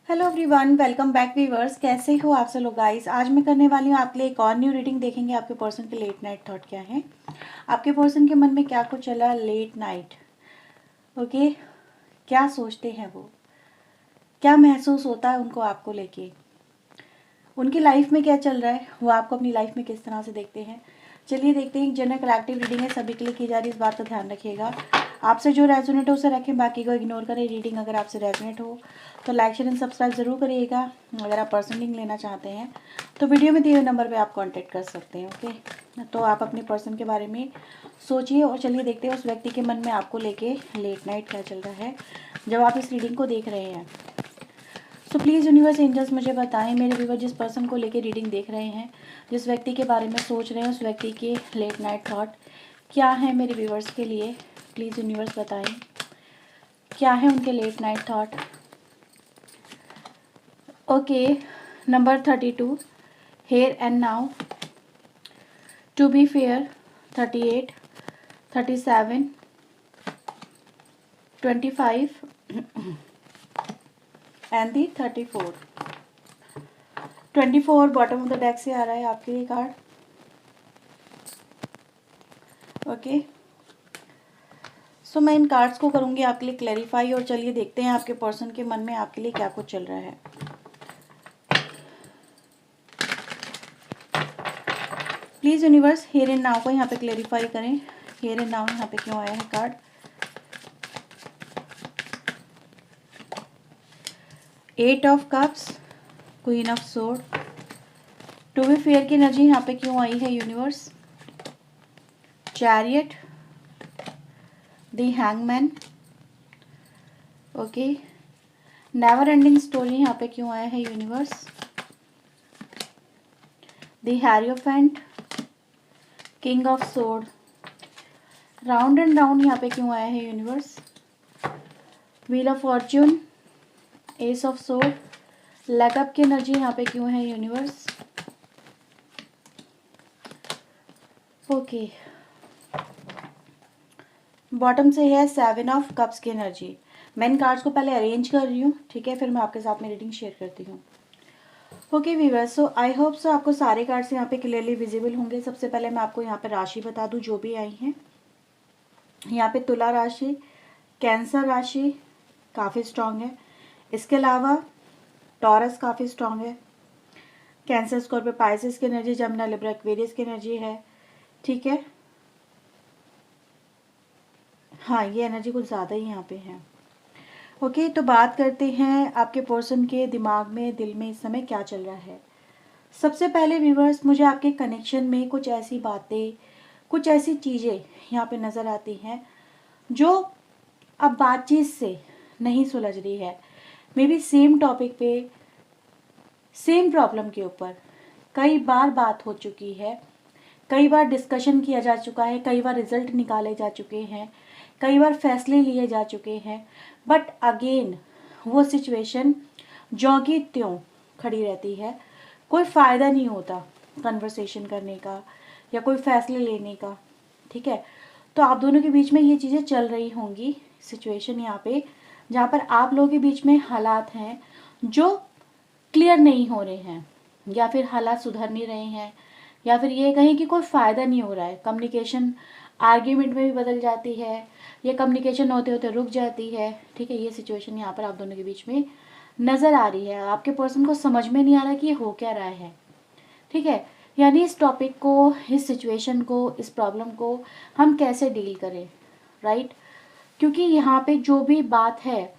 Hello everyone, welcome back viewers. कैसे हो आप सब लोग गाइस। आज मैं करने वाली हूँ आपके लिए एक और न्यू रीडिंग। देखेंगे आपके पर्सन के लेट नाइट थॉट क्या है, आपके पर्सन के मन में क्या कुछ चला लेट नाइट। ओके, क्या सोचते हैं वो, क्या महसूस होता है उनको आपको लेके, उनकी लाइफ में क्या चल रहा है, वो आपको अपनी लाइफ में किस तरह से देखते हैं। चलिए देखते हैं। जनरल कलेक्टिव रीडिंग है, सभी के लिए की जा रही है, इस बात का ध्यान रखिएगा। आपसे जो रेजोनेट हो उसे रखें, बाकी को इग्नोर करें। रीडिंग अगर आपसे रेजोनेट हो तो लाइक शेयर एंड सब्सक्राइब जरूर करिएगा। अगर आप पर्सनल लिंक लेना चाहते हैं तो वीडियो में दिए हुए नंबर पे आप कांटेक्ट कर सकते हैं। ओके, तो आप अपने पर्सन के बारे में सोचिए और चलिए देखते हैं उस व्यक्ति के मन में आपको लेके लेट नाइट क्या चल रहा है जब आप इस रीडिंग को देख रहे हैं। सो प्लीज़ यूनिवर्स एंजल्स मुझे बताएं, मेरे व्यूवर जिस पर्सन को लेके रीडिंग देख रहे हैं, जिस व्यक्ति के बारे में सोच रहे हैं, उस व्यक्ति के लेट नाइट थॉट क्या है मेरे व्यूवर्स के लिए। प्लीज़ यूनिवर्स बताएं क्या है उनके late night thought. Okay, number 32 here and now, to be fair 38, 37, 25 and the 34। 24 bottom of the deck से आ रहा है आपके लिए कार्ड। ओके, सो मैं इन कार्ड्स को करूँगी आपके लिए क्लैरिफाई और चलिए देखते हैं आपके पर्सन के मन में आपके लिए क्या कुछ चल रहा है। Please universe here and now को यहाँ पे क्लैरिफाई करें। हियर एंड नाउ यहाँ पे क्यों आया है card. Eight of cups, queen of sword, to be fair की एनर्जी यहाँ पे क्यों आई है universe. Chariot, the hangman. Okay, never ending story यहाँ पे क्यों आया है universe. The hierophant, king of sword, round and round यहाँ पे क्यों आया है universe. Wheel of fortune, ace of sword, लैकअप की एनर्जी यहाँ पे क्यों है यूनिवर्स। ओके, बॉटम से है सेवन ऑफ कप्स की एनर्जी। मैं इन कार्ड्स को पहले अरेंज कर रही हूँ, ठीक है, फिर मैं आपके साथ में रीडिंग शेयर करती हूँ। Okay viewers, so I hope so आपको सारे कार्ड्स यहाँ पे क्लियरली विजिबल होंगे। सबसे पहले मैं आपको यहाँ पे राशि बता दूँ जो भी आई हैं। यहाँ पे तुला राशि, कैंसर राशि काफ़ी स्ट्रांग है। इसके अलावा टॉरस काफ़ी स्ट्रांग है। कैंसर, स्कॉर्पियो, पाइसेस की एनर्जी, जमुना, लिब्रा, एक्वेरियस की एनर्जी है, ठीक है। हाँ, ये एनर्जी कुछ ज़्यादा ही यहाँ पे है। ओके, तो बात करते हैं आपके पर्सन के दिमाग में, दिल में इस समय क्या चल रहा है। सबसे पहले व्यूवर्स, मुझे आपके कनेक्शन में कुछ ऐसी बातें, कुछ ऐसी चीज़ें यहाँ पे नज़र आती हैं जो अब बातचीत से नहीं सुलझ रही है। मे बी सेम टॉपिक पे, सेम प्रॉब्लम के ऊपर कई बार बात हो चुकी है, कई बार डिस्कशन किया जा चुका है, कई बार रिजल्ट निकाले जा चुके हैं, कई बार फैसले लिए जा चुके हैं, बट अगेन वो सिचुएशन ज्यों की त्यों खड़ी रहती है। कोई फ़ायदा नहीं होता कन्वर्सेशन करने का या कोई फैसले लेने का, ठीक है। तो आप दोनों के बीच में ये चीज़ें चल रही होंगी। सिचुएशन यहाँ पे जहाँ पर आप लोगों के बीच में हालात हैं जो क्लियर नहीं हो रहे हैं, या फिर हालात सुधर नहीं रहे हैं, या फिर ये कहें कि कोई फ़ायदा नहीं हो रहा है। कम्युनिकेशन आर्ग्यूमेंट में भी बदल जाती है, या कम्युनिकेशन होते होते रुक जाती है, ठीक है। ये सिचुएशन यहाँ पर आप दोनों के बीच में नज़र आ रही है। आपके पर्सन को समझ में नहीं आ रहा कि ये हो क्या रहा है, ठीक है। यानी इस टॉपिक को, इस सिचुएशन को, इस प्रॉब्लम को हम कैसे डील करें, राइट। क्योंकि यहाँ पे जो भी बात है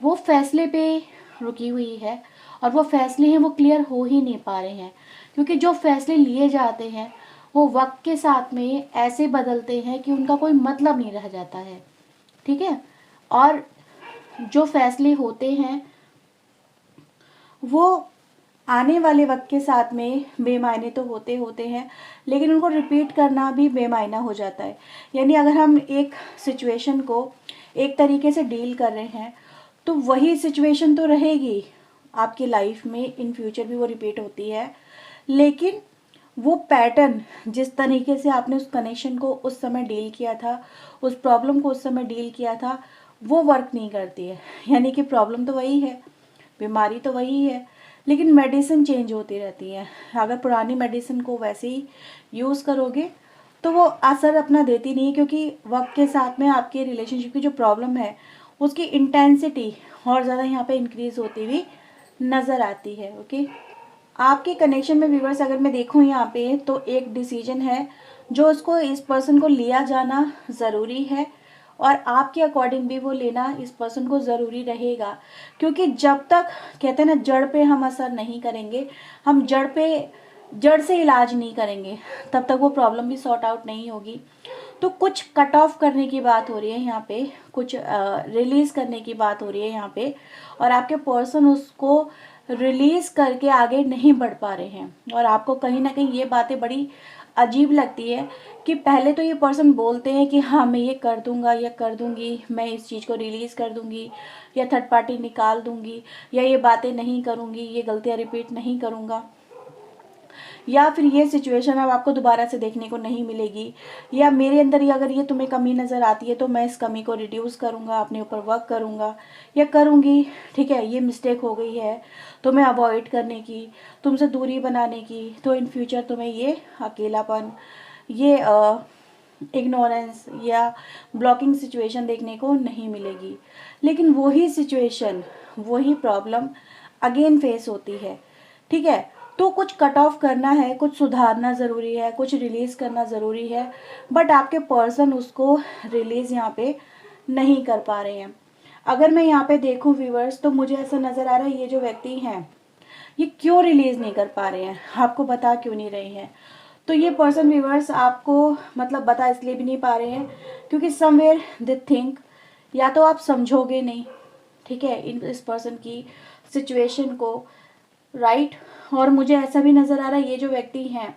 वो फैसले पे रुकी हुई है, और वो फैसले हैं वो क्लियर हो ही नहीं पा रहे हैं। क्योंकि जो फैसले लिए जाते हैं वो वक्त के साथ में ऐसे बदलते हैं कि उनका कोई मतलब नहीं रह जाता है, ठीक है। और जो फैसले होते हैं वो आने वाले वक्त के साथ में बेमायने तो होते होते हैं, लेकिन उनको रिपीट करना भी बेमायना हो जाता है। यानी अगर हम एक सिचुएशन को एक तरीके से डील कर रहे हैं तो वही सिचुएशन तो रहेगी आपकी लाइफ में, इन फ्यूचर भी वो रिपीट होती है, लेकिन वो पैटर्न, जिस तरीके से आपने उस कनेक्शन को उस समय डील किया था, उस प्रॉब्लम को उस समय डील किया था, वो वर्क नहीं करती है। यानी कि प्रॉब्लम तो वही है, बीमारी तो वही है, लेकिन मेडिसिन चेंज होती रहती है। अगर पुरानी मेडिसिन को वैसे ही यूज़ करोगे तो वो असर अपना देती नहीं, क्योंकि वक्त के साथ में आपके रिलेशनशिप की जो प्रॉब्लम है उसकी इंटेंसिटी और ज़्यादा यहाँ पे इंक्रीज होती हुई नज़र आती है। ओके, आपके कनेक्शन में व्यूअर्स अगर मैं देखूँ यहाँ पे, तो एक डिसीजन है जो उसको इस पर्सन को लिया जाना ज़रूरी है, और आपके अकॉर्डिंग भी वो लेना इस पर्सन को ज़रूरी रहेगा। क्योंकि जब तक कहते हैं ना जड़ पे हम असर नहीं करेंगे, हम जड़ से इलाज नहीं करेंगे, तब तक वो प्रॉब्लम भी सॉर्ट आउट नहीं होगी। तो कुछ कट ऑफ करने की बात हो रही है यहाँ पे, कुछ रिलीज़ करने की बात हो रही है यहाँ पे, और आपके पर्सन उसको रिलीज़ करके आगे नहीं बढ़ पा रहे हैं। और आपको कहीं ना कहीं ये बातें बड़ी अजीब लगती है कि पहले तो ये पर्सन बोलते हैं कि हाँ मैं ये कर दूंगा या कर दूंगी, मैं इस चीज़ को रिलीज़ कर दूंगी या थर्ड पार्टी निकाल दूंगी, या ये बातें नहीं करूंगी, ये गलतियाँ रिपीट नहीं करूंगा, या फिर ये सिचुएशन अब आपको दोबारा से देखने को नहीं मिलेगी, या मेरे अंदर ही अगर ये तुम्हें कमी नज़र आती है तो मैं इस कमी को रिड्यूस करूँगा, अपने ऊपर वर्क करूँगा या करूँगी। ठीक है, ये मिस्टेक हो गई है तो मैं अवॉइड करने की, तुमसे दूरी बनाने की, तो इन फ्यूचर तुम्हें ये अकेलापन, ये इग्नोरेंस या ब्लॉकिंग सिचुएशन देखने को नहीं मिलेगी। लेकिन वही सिचुएशन, वही प्रॉब्लम अगेन फेस होती है। ठीक है, तो कुछ कट ऑफ करना है, कुछ सुधारना ज़रूरी है, कुछ रिलीज़ करना ज़रूरी है, बट आपके पर्सन उसको रिलीज़ यहाँ पे नहीं कर पा रहे हैं। अगर मैं यहाँ पे देखूँ व्यूअर्स, तो मुझे ऐसा नज़र आ रहा है ये जो व्यक्ति हैं ये क्यों रिलीज़ नहीं कर पा रहे हैं, आपको बता क्यों नहीं रहे हैं। तो ये पर्सन व्यूअर्स आपको मतलब बता इसलिए भी नहीं पा रहे हैं क्योंकि समवेयर दे थिंक, या तो आप समझोगे नहीं, ठीक है, इस पर्सन की सिचुएशन को, राइट। और मुझे ऐसा भी नज़र आ रहा है ये जो व्यक्ति हैं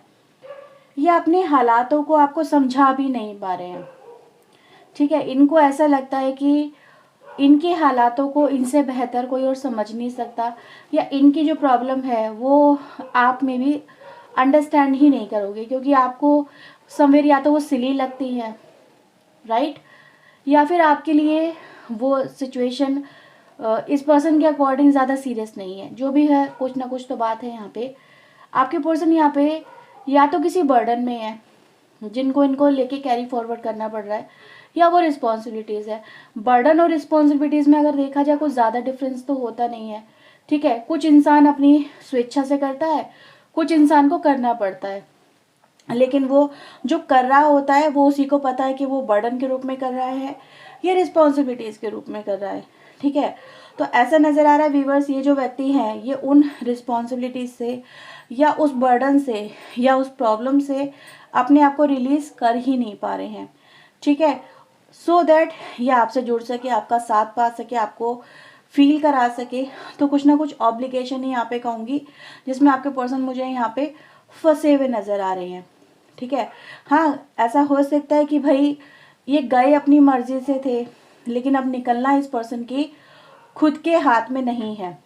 ये अपने हालातों को आपको समझा भी नहीं पा रहे हैं। ठीक है, इनको ऐसा लगता है कि इनके हालातों को इनसे बेहतर कोई और समझ नहीं सकता, या इनकी जो प्रॉब्लम है वो आप में भी अंडरस्टैंड ही नहीं करोगे, क्योंकि आपको समवेयर या तो वो सिली लगती है, राइट, या फिर आपके लिए वो सिचुएशन इस पर्सन के अकॉर्डिंग ज़्यादा सीरियस नहीं है। जो भी है कुछ ना कुछ तो बात है यहाँ पे। आपके पर्सन यहाँ पे या तो किसी बर्डन में है जिनको इनको लेके कैरी फॉरवर्ड करना पड़ रहा है, या वो रिस्पॉन्सिबिलिटीज़ है। बर्डन और रिस्पॉन्सिबिलिटीज़ में अगर देखा जाए कुछ ज़्यादा डिफरेंस तो होता नहीं है। ठीक है, कुछ इंसान अपनी स्वेच्छा से करता है, कुछ इंसान को करना पड़ता है, लेकिन वो जो कर रहा होता है वो उसी को पता है कि वो बर्डन के रूप में कर रहा है या रिस्पॉन्सिबिलिटीज़ के रूप में कर रहा है। ठीक है, तो ऐसा नज़र आ रहा है व्यूवर्स ये जो व्यक्ति हैं ये उन रिस्पॉन्सिबिलिटीज़ से या उस बर्डन से या उस प्रॉब्लम से अपने आप को रिलीज़ कर ही नहीं पा रहे हैं। ठीक है, सो दैट ये आपसे जुड़ सके, आपका साथ पा सके, आपको फील करा सके। तो कुछ ना कुछ ऑब्लिगेशन ही यहाँ पे कहूँगी जिसमें आपके पर्सन मुझे यहाँ पे फंसे हुए नज़र आ रहे हैं। ठीक है, हाँ ऐसा हो सकता है कि भाई ये गए अपनी मर्जी से थे, लेकिन अब निकलना इस पर्सन की खुद के हाथ में नहीं है।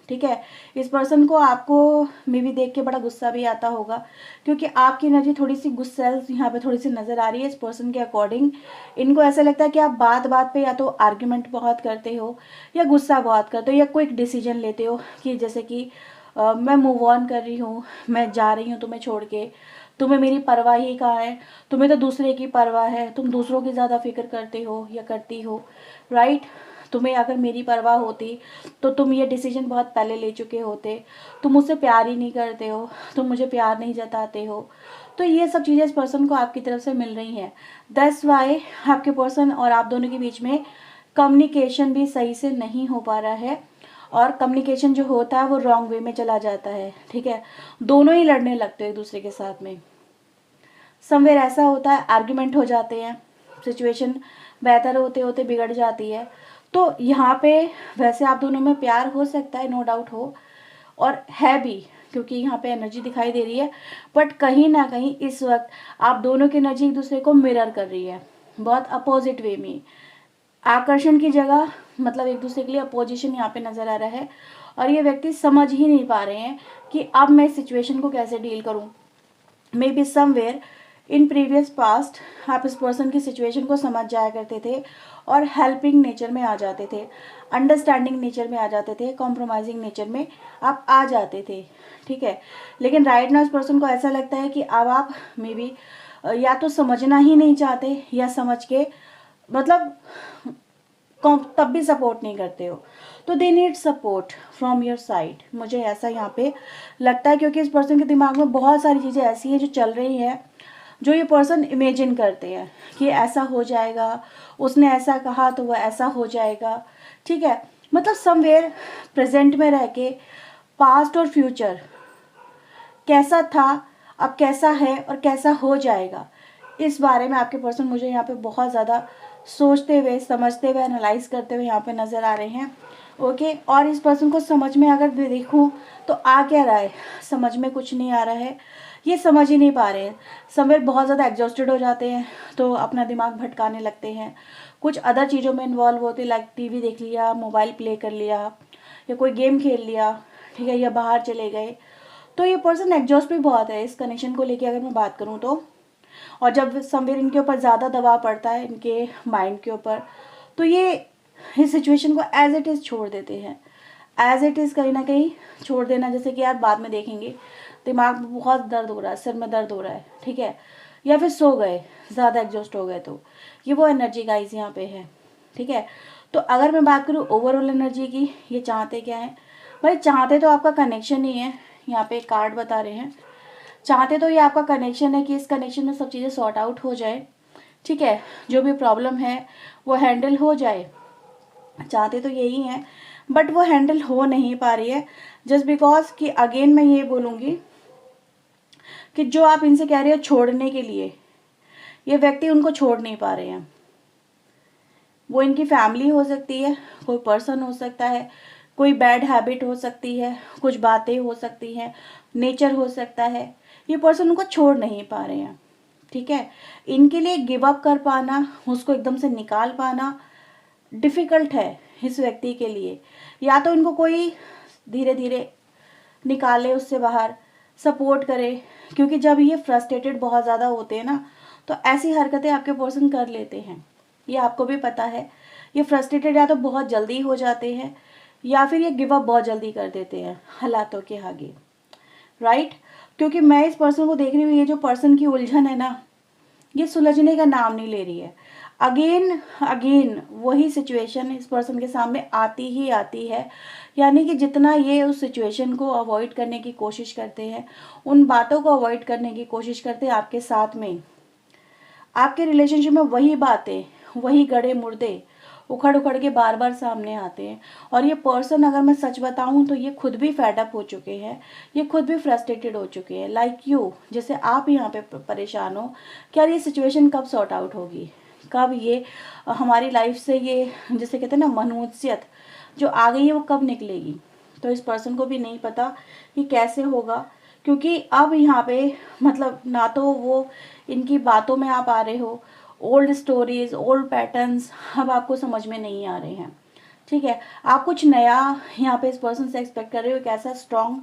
ठीक है, इस पर्सन को आपको मे भी देख के बड़ा गुस्सा भी आता होगा, क्योंकि आपकी एनर्जी थोड़ी सी गुस्सैल यहाँ पे थोड़ी सी नज़र आ रही है इस पर्सन के अकॉर्डिंग। इनको ऐसा लगता है कि आप बात बात पे या तो आर्ग्यूमेंट बहुत करते हो या गुस्सा बहुत करते हो या क्विक डिसीजन लेते हो कि जैसे कि मैं मूव ऑन कर रही हूँ, मैं जा रही हूँ तुम्हें छोड़ के, तुम्हें मेरी परवाह ही कहाँ है, तुम्हें तो दूसरे की परवाह है, तुम दूसरों की ज़्यादा फिक्र करते हो या करती हो, राइट। तुम्हें अगर मेरी परवाह होती तो तुम ये डिसीजन बहुत पहले ले चुके होते, तुम मुझसे प्यार ही नहीं करते हो, तुम मुझे प्यार नहीं जताते हो। तो ये सब चीज़ें इस पर्सन को आपकी तरफ से मिल रही हैं। दैट्स वाई आपके पर्सन और आप दोनों के बीच में कम्युनिकेशन भी सही से नहीं हो पा रहा है, और कम्युनिकेशन जो होता है वो रॉन्ग वे में चला जाता है। ठीक है, दोनों ही लड़ने लगते हैं एक दूसरे के साथ में। समवेयर ऐसा होता है आर्ग्यूमेंट हो जाते हैं, सिचुएशन बेहतर होते होते बिगड़ जाती है। तो यहाँ पे वैसे आप दोनों में प्यार हो सकता है, नो डाउट हो, और है भी, क्योंकि यहाँ पे एनर्जी दिखाई दे रही है, बट कहीं ना कहीं इस वक्त आप दोनों की एनर्जी एक दूसरे को मिरर कर रही है, बहुत अपोजिट वे में। आकर्षण की जगह मतलब एक दूसरे के लिए अपोजिशन यहाँ पे नज़र आ रहा है, और ये व्यक्ति समझ ही नहीं पा रहे हैं कि अब मैं इस सिचुएशन को कैसे डील करूँ। May be somewhere in previous past आप इस पर्सन की सिचुएशन को समझ जाया करते थे और हेल्पिंग नेचर में आ जाते थे, अंडरस्टैंडिंग नेचर में आ जाते थे, कॉम्प्रोमाइजिंग नेचर में आप आ जाते थे, ठीक है। लेकिन राइट नाउ इस पर्सन को ऐसा लगता है कि अब आप मे बी या तो समझना ही नहीं चाहते या समझ के मतलब तब भी सपोर्ट नहीं करते हो, तो they need support from your side, मुझे ऐसा यहाँ पे लगता है। क्योंकि इस पर्सन के दिमाग में बहुत सारी चीज़ें ऐसी हैं जो चल रही हैं, जो ये पर्सन इमेजिन करते हैं कि ऐसा हो जाएगा, उसने ऐसा कहा तो वह ऐसा हो जाएगा, ठीक है। मतलब समवेयर प्रेजेंट में रह के पास्ट और फ्यूचर कैसा था, अब कैसा है और कैसा हो जाएगा, इस बारे में आपके पर्सन मुझे यहाँ पे बहुत ज़्यादा सोचते हुए, समझते हुए, एनालाइज करते हुए यहाँ पे नज़र आ रहे हैं। ओके, और इस पर्सन को समझ में अगर देखूँ तो आ क्या रहा है, समझ में कुछ नहीं आ रहा है, ये समझ ही नहीं पा रहे हैं। समय बहुत ज़्यादा एग्जॉस्टेड हो जाते हैं तो अपना दिमाग भटकाने लगते हैं, कुछ अदर चीज़ों में इन्वॉल्व होते, लाइक टीवी देख लिया, मोबाइल प्ले कर लिया या कोई गेम खेल लिया, ठीक है, या बाहर चले गए। तो ये पर्सन एग्जॉस्ट भी बहुत है इस कनेक्शन को लेके अगर मैं बात करूँ तो। और जब समवेयर इनके ऊपर ज़्यादा दबाव पड़ता है इनके माइंड के ऊपर, तो ये इस सिचुएशन को एज इट इज़ छोड़ देते हैं, एज इट इज़ कहीं ना कहीं छोड़ देना। जैसे कि यार बाद में देखेंगे, दिमाग में बहुत दर्द हो रहा है, सिर में दर्द हो रहा है, ठीक है, या फिर सो गए, ज़्यादा एग्जॉस्ट हो गए, तो ये वो एनर्जी गाइस यहाँ पे है, ठीक है। तो अगर मैं बात करूँ ओवरऑल एनर्जी की, ये चाहते क्या है भाई, चाहते तो आपका कनेक्शन ही है, यहाँ पे एक कार्ड बता रहे हैं, चाहते तो ये आपका कनेक्शन है कि इस कनेक्शन में सब चीज़ें सॉर्ट आउट हो जाए, ठीक है, जो भी प्रॉब्लम है वो हैंडल हो जाए, चाहते तो यही है, बट वो हैंडल हो नहीं पा रही है। जस्ट बिकॉज कि अगेन मैं ये बोलूँगी कि जो आप इनसे कह रहे हो छोड़ने के लिए, ये व्यक्ति उनको छोड़ नहीं पा रहे हैं। वो इनकी फैमिली हो सकती है, कोई पर्सन हो सकता है, कोई बैड हैबिट हो सकती है, कुछ बातें हो सकती हैं, नेचर हो सकता है, ये पर्सन उनको छोड़ नहीं पा रहे हैं, ठीक है। इनके लिए गिव अप कर पाना, उसको एकदम से निकाल पाना डिफ़िकल्ट है इस व्यक्ति के लिए। या तो इनको कोई धीरे धीरे निकाले उससे बाहर, सपोर्ट करे, क्योंकि जब ये फ्रस्ट्रेटेड बहुत ज़्यादा होते हैं ना, तो ऐसी हरकतें आपके पर्सन कर लेते हैं, ये आपको भी पता है। ये फ्रस्ट्रेटेड या तो बहुत जल्दी हो जाते हैं या फिर ये गिव अप बहुत जल्दी कर देते हैं हालातों के आगे, राइट। क्योंकि मैं इस पर्सन को देख रही हूँ, ये जो पर्सन की उलझन है ना, ये सुलझने का नाम नहीं ले रही है। अगेन अगेन वही सिचुएशन इस पर्सन के सामने आती ही आती है। यानी कि जितना ये उस सिचुएशन को अवॉइड करने की कोशिश करते हैं, उन बातों को अवॉइड करने की कोशिश करते हैं आपके साथ में, आपके रिलेशनशिप में वही बातें, वही गड़े मुर्दे उखड़ उखड़ के बार बार सामने आते हैं। और ये पर्सन, अगर मैं सच बताऊं तो ये खुद भी फेडअप हो चुके हैं, ये खुद भी फ्रस्ट्रेटेड हो चुके हैं, लाइक यू, जैसे आप यहाँ पे परेशान हो कि यार ये सिचुएशन कब सॉर्ट आउट होगी, कब ये हमारी लाइफ से ये जैसे कहते हैं ना मनहूसियत जो आ गई है वो कब निकलेगी। तो इस पर्सन को भी नहीं पता कि कैसे होगा, क्योंकि अब यहाँ पे मतलब ना तो वो इनकी बातों में आप आ रहे हो, ओल्ड स्टोरीज, ओल्ड पैटर्न्स अब आपको समझ में नहीं आ रहे हैं, ठीक है। आप कुछ नया यहाँ पे इस पर्सन से एक्सपेक्ट कर रहे हो, एक ऐसा स्ट्रॉन्ग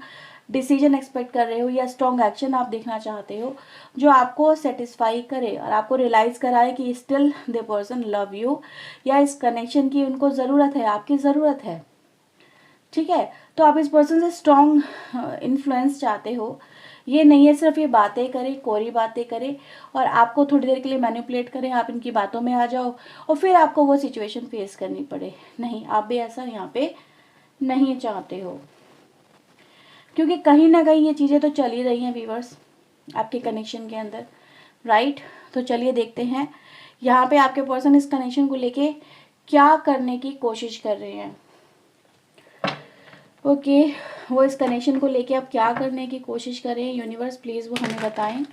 डिसीजन एक्सपेक्ट कर रहे हो या स्ट्रॉन्ग एक्शन आप देखना चाहते हो जो आपको सेटिस्फाई करे और आपको रियलाइज़ कराए कि still the person love you, या इस कनेक्शन की उनको ज़रूरत है, आपकी ज़रूरत है, ठीक है। तो आप इस पर्सन से स्ट्रॉन्ग इन्फ्लुएंस चाहते हो, ये नहीं है सिर्फ ये बातें करे, कोरी बातें करे और आपको थोड़ी देर के लिए मैनिपुलेट करें, आप इनकी बातों में आ जाओ और फिर आपको वो सिचुएशन फेस करनी पड़े। नहीं, आप भी ऐसा यहाँ पे नहीं चाहते हो, क्योंकि कहीं ना कहीं ये चीज़ें तो चल ही रही हैं व्यूअर्स आपके कनेक्शन के अंदर, राइट। तो चलिए देखते हैं यहाँ पे आपके पर्सन इस कनेक्शन को लेके क्या करने की कोशिश कर रहे हैं। ओके, वो इस कनेक्शन को लेके अब क्या करने की कोशिश कर रहे हैं, यूनिवर्स प्लीज़ वो हमें बताएं।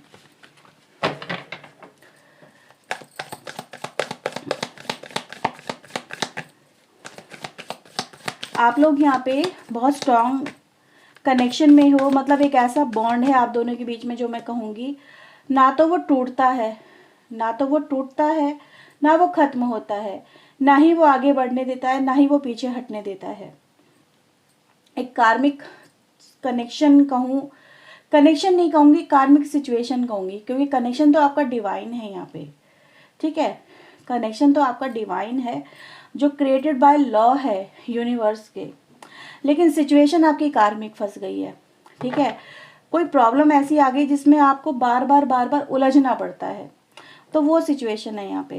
आप लोग यहाँ पे बहुत स्ट्रॉन्ग कनेक्शन में हो, मतलब एक ऐसा बॉन्ड है आप दोनों के बीच में जो मैं कहूँगी ना तो वो टूटता है, ना तो वो टूटता है, ना वो ख़त्म होता है, ना ही वो आगे बढ़ने देता है, ना ही वो पीछे हटने देता है। एक कार्मिक कनेक्शन कहूँ कनेक्शन नहीं कहूँगी, कार्मिक सिचुएशन कहूँगी, क्योंकि कनेक्शन तो आपका डिवाइन है यहाँ पे, ठीक है। कनेक्शन तो आपका डिवाइन है जो क्रिएटेड बाय लॉ है यूनिवर्स के, लेकिन सिचुएशन आपकी कार्मिक फंस गई है, ठीक है। कोई प्रॉब्लम ऐसी आ गई जिसमें आपको बार बार उलझना पड़ता है, तो वो सिचुएशन है यहाँ पे।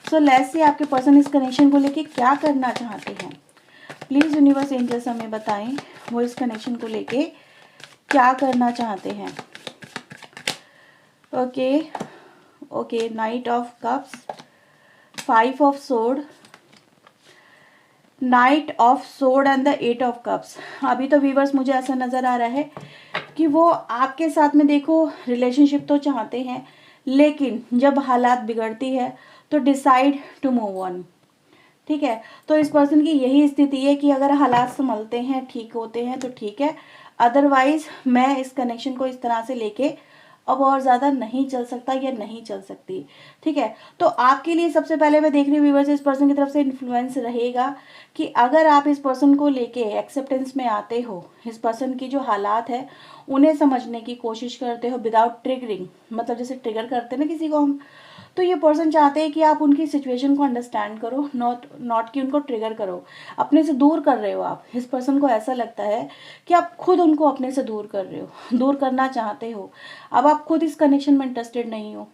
सो लेट्स से आपके पर्सन इस कनेक्शन को लेके क्या करना चाहते हैं। प्लीज़ यूनिवर्स एंजल्स हमें बताएं वो इस कनेक्शन को लेके क्या करना चाहते हैं। Okay, night of cups, 5 of sword, night of sword and the 8 of cups. अभी तो व्यूवर्स मुझे ऐसा नज़र आ रहा है कि वो आपके साथ में देखो रिलेशनशिप तो चाहते हैं, लेकिन जब हालात बिगड़ती है तो डिसाइड टू मूव ऑन, ठीक है। तो इस पर्सन की यही स्थिति है कि अगर हालात संभलते हैं, ठीक होते हैं तो ठीक है, अदरवाइज मैं इस कनेक्शन को इस तरह से लेके अब और ज़्यादा नहीं चल सकता या नहीं चल सकती, ठीक है। तो आपके लिए सबसे पहले मैं देख रही हूँ व्यूअर्स, इस पर्सन की तरफ से इन्फ्लुएंस रहेगा कि अगर आप इस पर्सन को लेके एक्सेप्टेंस में आते हो, इस पर्सन की जो हालात है उन्हें समझने की कोशिश करते हो विदाउट ट्रिगरिंग, मतलब जैसे ट्रिगर करते हैं ना किसी को हम, तो ये पर्सन चाहते हैं कि आप उनकी सिचुएशन को अंडरस्टैंड करो, नॉट कि उनको ट्रिगर करो। अपने से दूर कर रहे हो आप, इस पर्सन को ऐसा लगता है कि आप खुद उनको अपने से दूर कर रहे हो, दूर करना चाहते हो। अब आप खुद इस कनेक्शन में इंटरेस्टेड नहीं हो,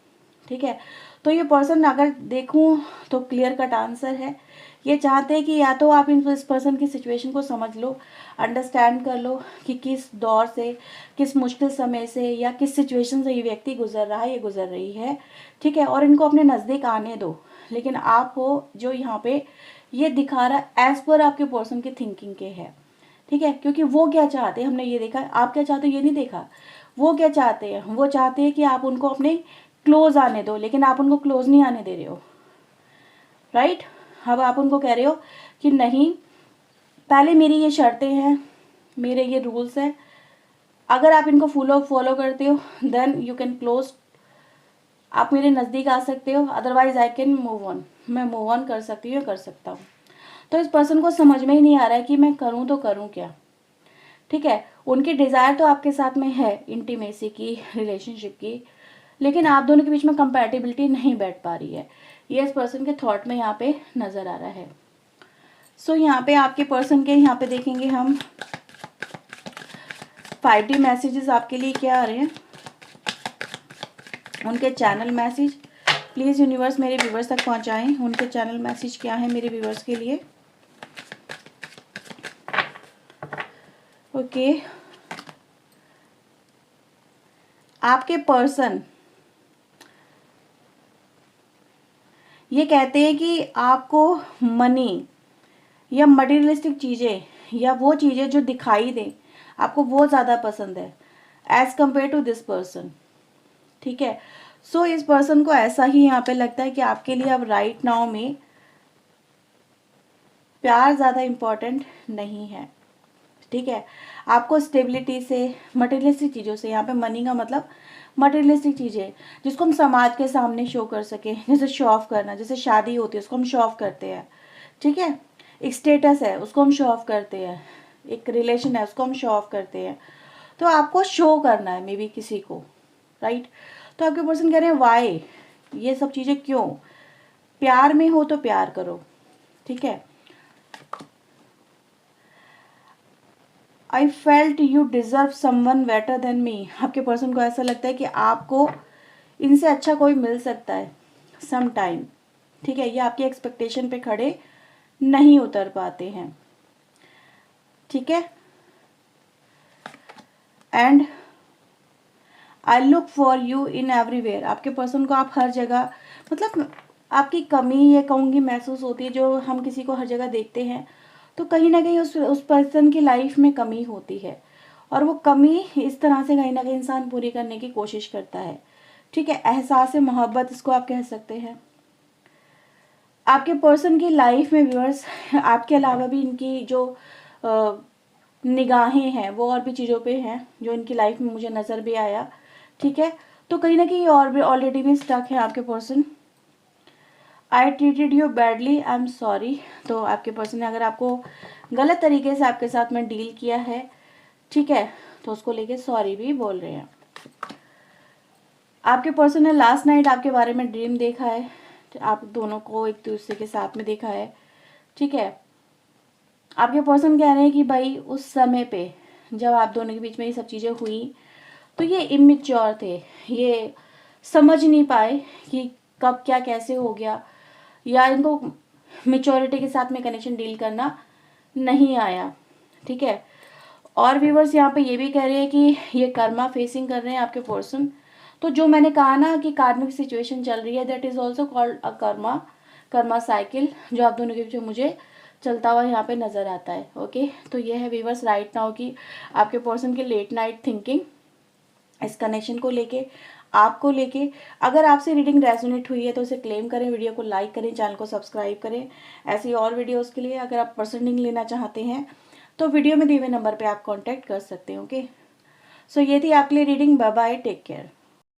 ठीक है। तो ये पर्सन अगर देखूं तो क्लियर कट आंसर है, ये चाहते हैं कि या तो आप इस पर्सन की सिचुएशन को समझ लो, अंडरस्टैंड कर लो कि किस दौर से, किस मुश्किल समय से या किस सिचुएशन से ये व्यक्ति गुजर रहा है, ये गुजर रही है, ठीक है, और इनको अपने नज़दीक आने दो। लेकिन आप हो जो यहाँ पे ये दिखा रहा एज पर आपके पर्सन की थिंकिंग के है, ठीक है। क्योंकि वो क्या चाहते हैं हमने ये देखा, आप क्या चाहते हो ये नहीं देखा। वो क्या चाहते हैं, वो चाहते हैं कि आप उनको अपने क्लोज आने दो, लेकिन आप उनको क्लोज नहीं आने दे रहे हो, राइट। अब आप उनको कह रहे हो कि नहीं, पहले मेरी ये शर्तें हैं, मेरे ये रूल्स हैं, अगर आप इनको फॉलो करते हो देन यू कैन क्लोज, आप मेरे नज़दीक आ सकते हो, otherwise I can move on, मैं मूव ऑन कर सकती हूँ, कर सकता हूँ। तो इस पर्सन को समझ में ही नहीं आ रहा है कि मैं करूँ तो करूँ क्या, ठीक है। उनकी डिज़ायर तो आपके साथ में है इंटीमेसी की, रिलेशनशिप की, लेकिन आप दोनों के बीच में कंपैटिबिलिटी नहीं बैठ पा रही है, ये इस पर्सन के थॉट में यहाँ पे नज़र आ रहा है। सो यहाँ पे आपके पर्सन के यहाँ पे देखेंगे हम 5D मैसेजेस आपके लिए क्या आ रहे हैं, उनके चैनल मैसेज प्लीज़ यूनिवर्स मेरे व्यूवर्स तक पहुँचाएं। उनके चैनल मैसेज क्या है मेरे व्यूवर्स के लिए। ओके, आपके पर्सन ये कहते हैं कि आपको मनी या मटेरियलिस्टिक चीज़ें या वो चीज़ें जो दिखाई दें आपको वो ज़्यादा पसंद है as compare to this person, ठीक है। सो इस पर्सन को ऐसा ही यहाँ पे लगता है कि आपके लिए अब राइट नाउ में प्यार ज़्यादा इम्पॉर्टेंट नहीं है, ठीक है। आपको स्टेबिलिटी से, मटेरियलिस्टिक चीज़ों से, यहाँ पे मनी का मतलब मटेरियलिस्टिक चीज़ें जिसको हम समाज के सामने शो कर सकें, जैसे शो ऑफ करना, जैसे शादी होती है उसको हम शो ऑफ करते हैं, ठीक है। एक स्टेटस है उसको हम शो ऑफ करते हैं, एक रिलेशन है उसको हम शो ऑफ करते हैं, तो आपको शो करना है मे बी किसी को, राइट। तो आपके पर्सन कह रहे हैं वाई, ये सब चीज़ें क्यों, प्यार में हो तो प्यार करो, ठीक है। I felt you deserve someone better than me, आपके पर्सन को ऐसा लगता है कि आपको इनसे अच्छा कोई मिल सकता है सम टाइम, ठीक है। ये आपकी एक्सपेक्टेशन पे खड़े नहीं उतर पाते हैं, ठीक है। And I look for you in everywhere, आपके पर्सन को आप हर जगह, मतलब आपकी कमी ये कहूँगी महसूस होती है, जो हम किसी को हर जगह देखते हैं तो कहीं ना कहीं उस पर्सन की लाइफ में कमी होती है, और वो कमी इस तरह से कहीं ना कहीं इंसान पूरी करने की कोशिश करता है, ठीक है। एहसास मोहब्बत इसको आप कह सकते हैं। आपके पर्सन की लाइफ में व्यूअर्स आपके अलावा भी इनकी जो निगाहें हैं वो और भी चीज़ों पे हैं जो इनकी लाइफ में मुझे नज़र भी आया, ठीक है। तो कहीं ना कहीं और भी ऑलरेडी भी स्टक है आपके person. I treated you badly, I am sorry, तो आपके पर्सन ने अगर आपको गलत तरीके से आपके साथ में डील किया है, ठीक है, तो उसको लेके सॉरी भी बोल रहे हैं। आपके पर्सन ने लास्ट नाइट आपके बारे में ड्रीम देखा है, आप दोनों को एक दूसरे के साथ में देखा है, ठीक है। आपके पर्सन कह रहे हैं कि भाई उस समय पे जब आप दोनों के बीच में ये सब चीज़ें हुई तो ये इमेच्योर थे, ये समझ नहीं पाए कि कब क्या कैसे हो गया, या इनको मेच्योरिटी के साथ में कनेक्शन डील करना नहीं आया, ठीक है। और व्यूवर्स यहाँ पे ये भी कह रहे हैं कि ये कर्मा फेसिंग कर रहे हैं आपके पर्सन। तो जो मैंने कहा ना कि कार्मिक सिचुएशन चल रही है, that is also called a Karma cycle, जो आप दोनों के बीच में मुझे चलता हुआ यहाँ पे नजर आता है। ओके, तो ये है व्यूवर्स राइट नाउ की आपके पर्सन की लेट नाइट थिंकिंग इस कनेक्शन को लेके, आपको लेके। अगर आपसे रीडिंग रेजोनेट हुई है तो इसे क्लेम करें, वीडियो को लाइक करें, चैनल को सब्सक्राइब करें। ऐसी और वीडियोस के लिए अगर आप पर्सन रीडिंग लेना चाहते हैं तो वीडियो में दिए हुए नंबर पे आप कांटेक्ट कर सकते हैं। ओके, सो ये थी आपके लिए reading. Bye bye, take care.